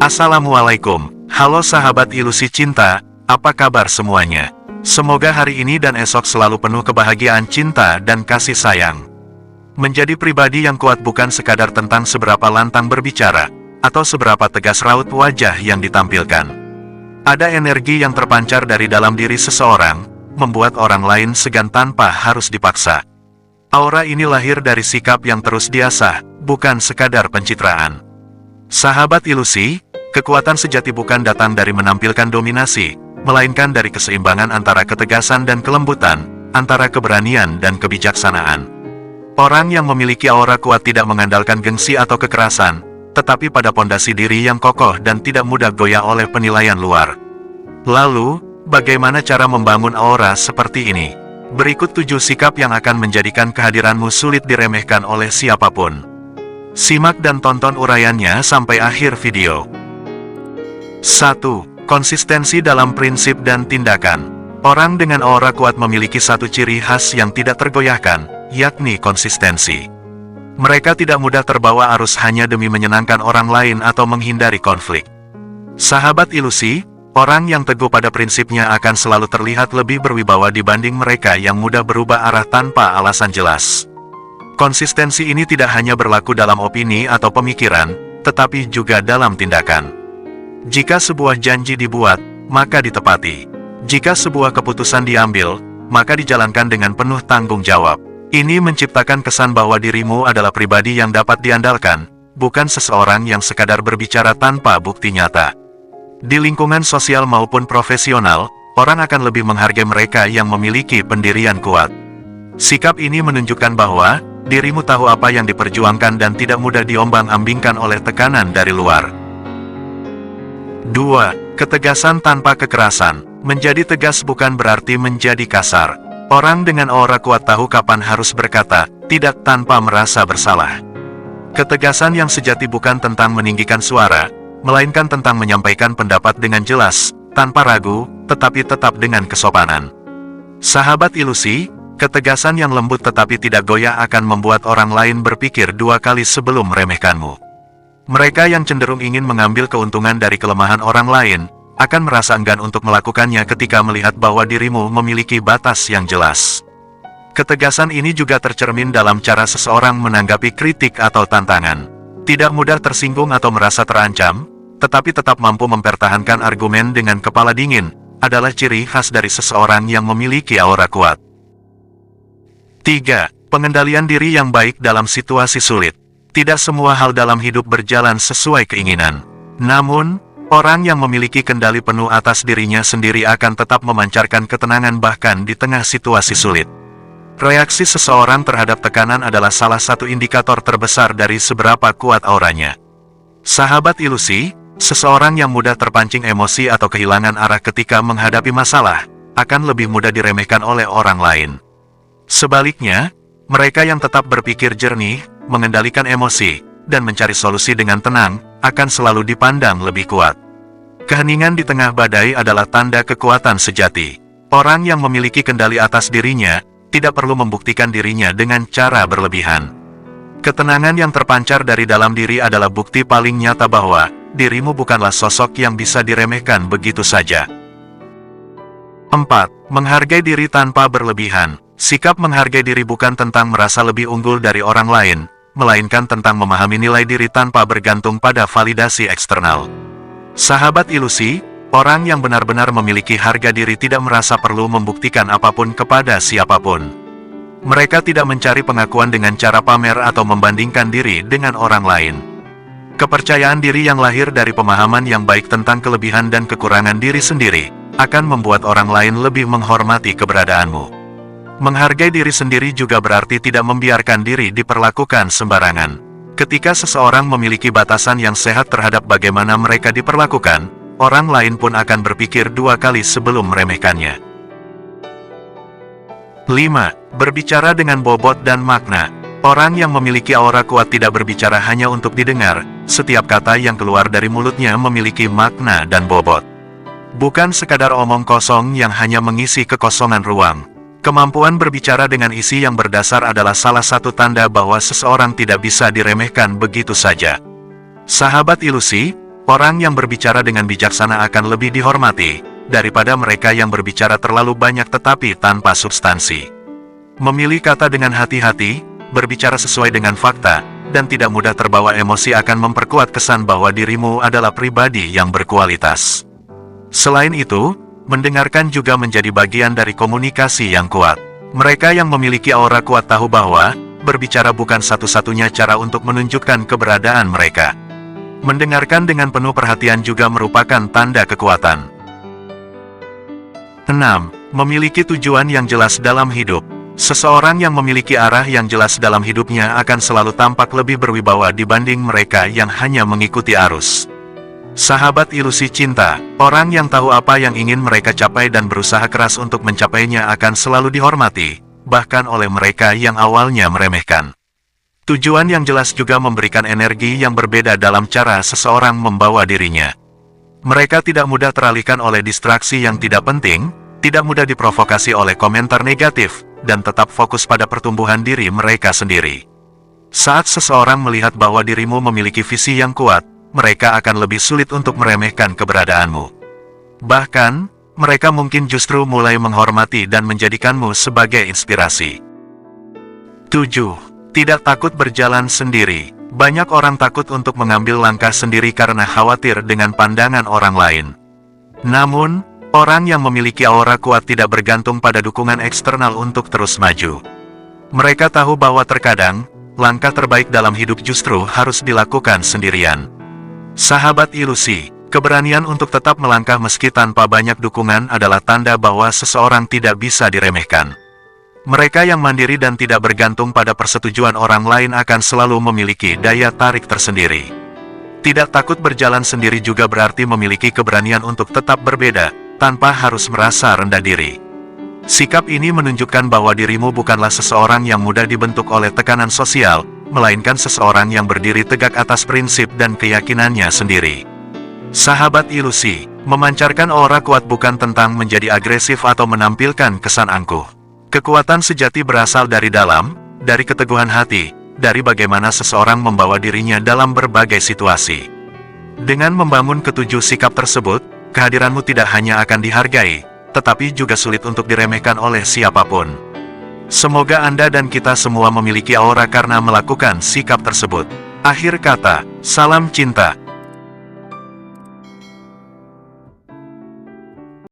Assalamualaikum, halo sahabat ilusi cinta, apa kabar semuanya? Semoga hari ini dan esok selalu penuh kebahagiaan cinta dan kasih sayang. Menjadi pribadi yang kuat bukan sekadar tentang seberapa lantang berbicara, atau seberapa tegas raut wajah yang ditampilkan. Ada energi yang terpancar dari dalam diri seseorang, membuat orang lain segan tanpa harus dipaksa. Aura ini lahir dari sikap yang terus diasah, bukan sekadar pencitraan. Sahabat ilusi, kekuatan sejati bukan datang dari menampilkan dominasi, melainkan dari keseimbangan antara ketegasan dan kelembutan, antara keberanian dan kebijaksanaan. Orang yang memiliki aura kuat tidak mengandalkan gengsi atau kekerasan, tetapi pada pondasi diri yang kokoh dan tidak mudah goyah oleh penilaian luar. Lalu, bagaimana cara membangun aura seperti ini? Berikut 7 sikap yang akan menjadikan kehadiranmu sulit diremehkan oleh siapapun. Simak dan tonton uraiannya sampai akhir video. 1. Konsistensi dalam prinsip dan tindakan. Orang dengan aura kuat memiliki satu ciri khas yang tidak tergoyahkan, yakni konsistensi. Mereka tidak mudah terbawa arus hanya demi menyenangkan orang lain atau menghindari konflik. Sahabat ilusi, orang yang teguh pada prinsipnya akan selalu terlihat lebih berwibawa dibanding mereka yang mudah berubah arah tanpa alasan jelas. Konsistensi ini tidak hanya berlaku dalam opini atau pemikiran, tetapi juga dalam tindakan. Jika sebuah janji dibuat, maka ditepati. Jika sebuah keputusan diambil, maka dijalankan dengan penuh tanggung jawab. Ini menciptakan kesan bahwa dirimu adalah pribadi yang dapat diandalkan, bukan seseorang yang sekadar berbicara tanpa bukti nyata. Di lingkungan sosial maupun profesional, orang akan lebih menghargai mereka yang memiliki pendirian kuat. Sikap ini menunjukkan bahwa dirimu tahu apa yang diperjuangkan dan tidak mudah diombang-ambingkan oleh tekanan dari luar. 2. Ketegasan tanpa kekerasan. Menjadi tegas bukan berarti menjadi kasar. Orang dengan aura kuat tahu kapan harus berkata tidak tanpa merasa bersalah. Ketegasan yang sejati bukan tentang meninggikan suara, melainkan tentang menyampaikan pendapat dengan jelas, tanpa ragu, tetapi tetap dengan kesopanan. Sahabat ilusi, ketegasan yang lembut tetapi tidak goyah akan membuat orang lain berpikir 2 kali sebelum meremehkanmu. Mereka yang cenderung ingin mengambil keuntungan dari kelemahan orang lain, akan merasa enggan untuk melakukannya ketika melihat bahwa dirimu memiliki batas yang jelas. Ketegasan ini juga tercermin dalam cara seseorang menanggapi kritik atau tantangan. Tidak mudah tersinggung atau merasa terancam, tetapi tetap mampu mempertahankan argumen dengan kepala dingin, adalah ciri khas dari seseorang yang memiliki aura kuat. 3. Pengendalian diri yang baik dalam situasi sulit. Tidak semua hal dalam hidup berjalan sesuai keinginan. Namun, orang yang memiliki kendali penuh atas dirinya sendiri akan tetap memancarkan ketenangan bahkan di tengah situasi sulit. Reaksi seseorang terhadap tekanan adalah salah satu indikator terbesar dari seberapa kuat auranya. Sahabat ilusi, seseorang yang mudah terpancing emosi atau kehilangan arah ketika menghadapi masalah, akan lebih mudah diremehkan oleh orang lain. Sebaliknya, mereka yang tetap berpikir jernih, mengendalikan emosi, dan mencari solusi dengan tenang, akan selalu dipandang lebih kuat. Keheningan di tengah badai adalah tanda kekuatan sejati. Orang yang memiliki kendali atas dirinya, tidak perlu membuktikan dirinya dengan cara berlebihan. Ketenangan yang terpancar dari dalam diri adalah bukti paling nyata bahwa dirimu bukanlah sosok yang bisa diremehkan begitu saja. 4. Menghargai diri tanpa berlebihan. Sikap menghargai diri bukan tentang merasa lebih unggul dari orang lain, melainkan tentang memahami nilai diri tanpa bergantung pada validasi eksternal. Sahabat ilusi, orang yang benar-benar memiliki harga diri tidak merasa perlu membuktikan apapun kepada siapapun. Mereka tidak mencari pengakuan dengan cara pamer atau membandingkan diri dengan orang lain. Kepercayaan diri yang lahir dari pemahaman yang baik tentang kelebihan dan kekurangan diri sendiri, akan membuat orang lain lebih menghormati keberadaanmu. Menghargai diri sendiri juga berarti tidak membiarkan diri diperlakukan sembarangan. Ketika seseorang memiliki batasan yang sehat terhadap bagaimana mereka diperlakukan, orang lain pun akan berpikir 2 kali sebelum meremehkannya. 5. Berbicara dengan bobot dan makna. Orang yang memiliki aura kuat tidak berbicara hanya untuk didengar, setiap kata yang keluar dari mulutnya memiliki makna dan bobot. Bukan sekadar omong kosong yang hanya mengisi kekosongan ruang. Kemampuan berbicara dengan isi yang berdasar adalah salah satu tanda bahwa seseorang tidak bisa diremehkan begitu saja. Sahabat ilusi, Orang yang berbicara dengan bijaksana akan lebih dihormati, daripada mereka yang berbicara terlalu banyak tetapi tanpa substansi. Memilih kata dengan hati-hati, berbicara sesuai dengan fakta, dan tidak mudah terbawa emosi akan memperkuat kesan bahwa dirimu adalah pribadi yang berkualitas. Selain itu, mendengarkan juga menjadi bagian dari komunikasi yang kuat. Mereka yang memiliki aura kuat tahu bahwa berbicara bukan satu-satunya cara untuk menunjukkan keberadaan mereka. Mendengarkan dengan penuh perhatian juga merupakan tanda kekuatan. 6. Memiliki tujuan yang jelas dalam hidup. Seseorang yang memiliki arah yang jelas dalam hidupnya akan selalu tampak lebih berwibawa dibanding mereka yang hanya mengikuti arus. Sahabat ilusi cinta, orang yang tahu apa yang ingin mereka capai dan berusaha keras untuk mencapainya akan selalu dihormati, bahkan oleh mereka yang awalnya meremehkan. Tujuan yang jelas juga memberikan energi yang berbeda dalam cara seseorang membawa dirinya. Mereka tidak mudah teralihkan oleh distraksi yang tidak penting, tidak mudah diprovokasi oleh komentar negatif, dan tetap fokus pada pertumbuhan diri mereka sendiri. Saat seseorang melihat bahwa dirimu memiliki visi yang kuat, mereka akan lebih sulit untuk meremehkan keberadaanmu. Bahkan, mereka mungkin justru mulai menghormati dan menjadikanmu sebagai inspirasi. 7. Tidak takut berjalan sendiri. Banyak orang takut untuk mengambil langkah sendiri karena khawatir dengan pandangan orang lain. Namun, orang yang memiliki aura kuat tidak bergantung pada dukungan eksternal untuk terus maju. Mereka tahu bahwa terkadang, langkah terbaik dalam hidup justru harus dilakukan sendirian. Sahabat ilusi, keberanian untuk tetap melangkah meski tanpa banyak dukungan adalah tanda bahwa seseorang tidak bisa diremehkan. Mereka yang mandiri dan tidak bergantung pada persetujuan orang lain akan selalu memiliki daya tarik tersendiri. Tidak takut berjalan sendiri juga berarti memiliki keberanian untuk tetap berbeda, tanpa harus merasa rendah diri. Sikap ini menunjukkan bahwa dirimu bukanlah seseorang yang mudah dibentuk oleh tekanan sosial, melainkan seseorang yang berdiri tegak atas prinsip dan keyakinannya sendiri. Sahabat ilusi, memancarkan aura kuat bukan tentang menjadi agresif atau menampilkan kesan angkuh. Kekuatan sejati berasal dari dalam, dari keteguhan hati, dari bagaimana seseorang membawa dirinya dalam berbagai situasi. Dengan membangun ketujuh sikap tersebut, kehadiranmu tidak hanya akan dihargai, tetapi juga sulit untuk diremehkan oleh siapapun. Semoga Anda dan kita semua memiliki aura karena melakukan sikap tersebut. Akhir kata, salam cinta,